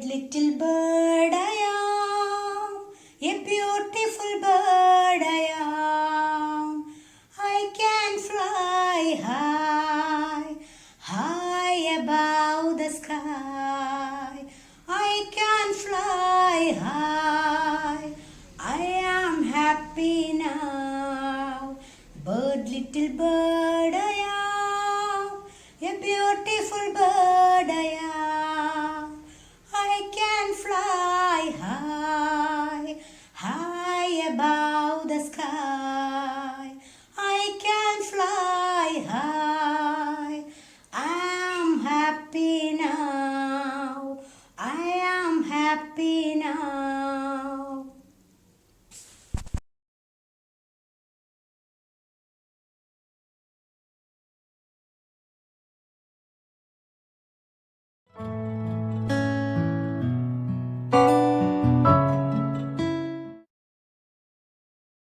little bird I am, a beautiful bird I am. I can fly high, high above the sky. I can fly high, I am happy now. Bird, little bird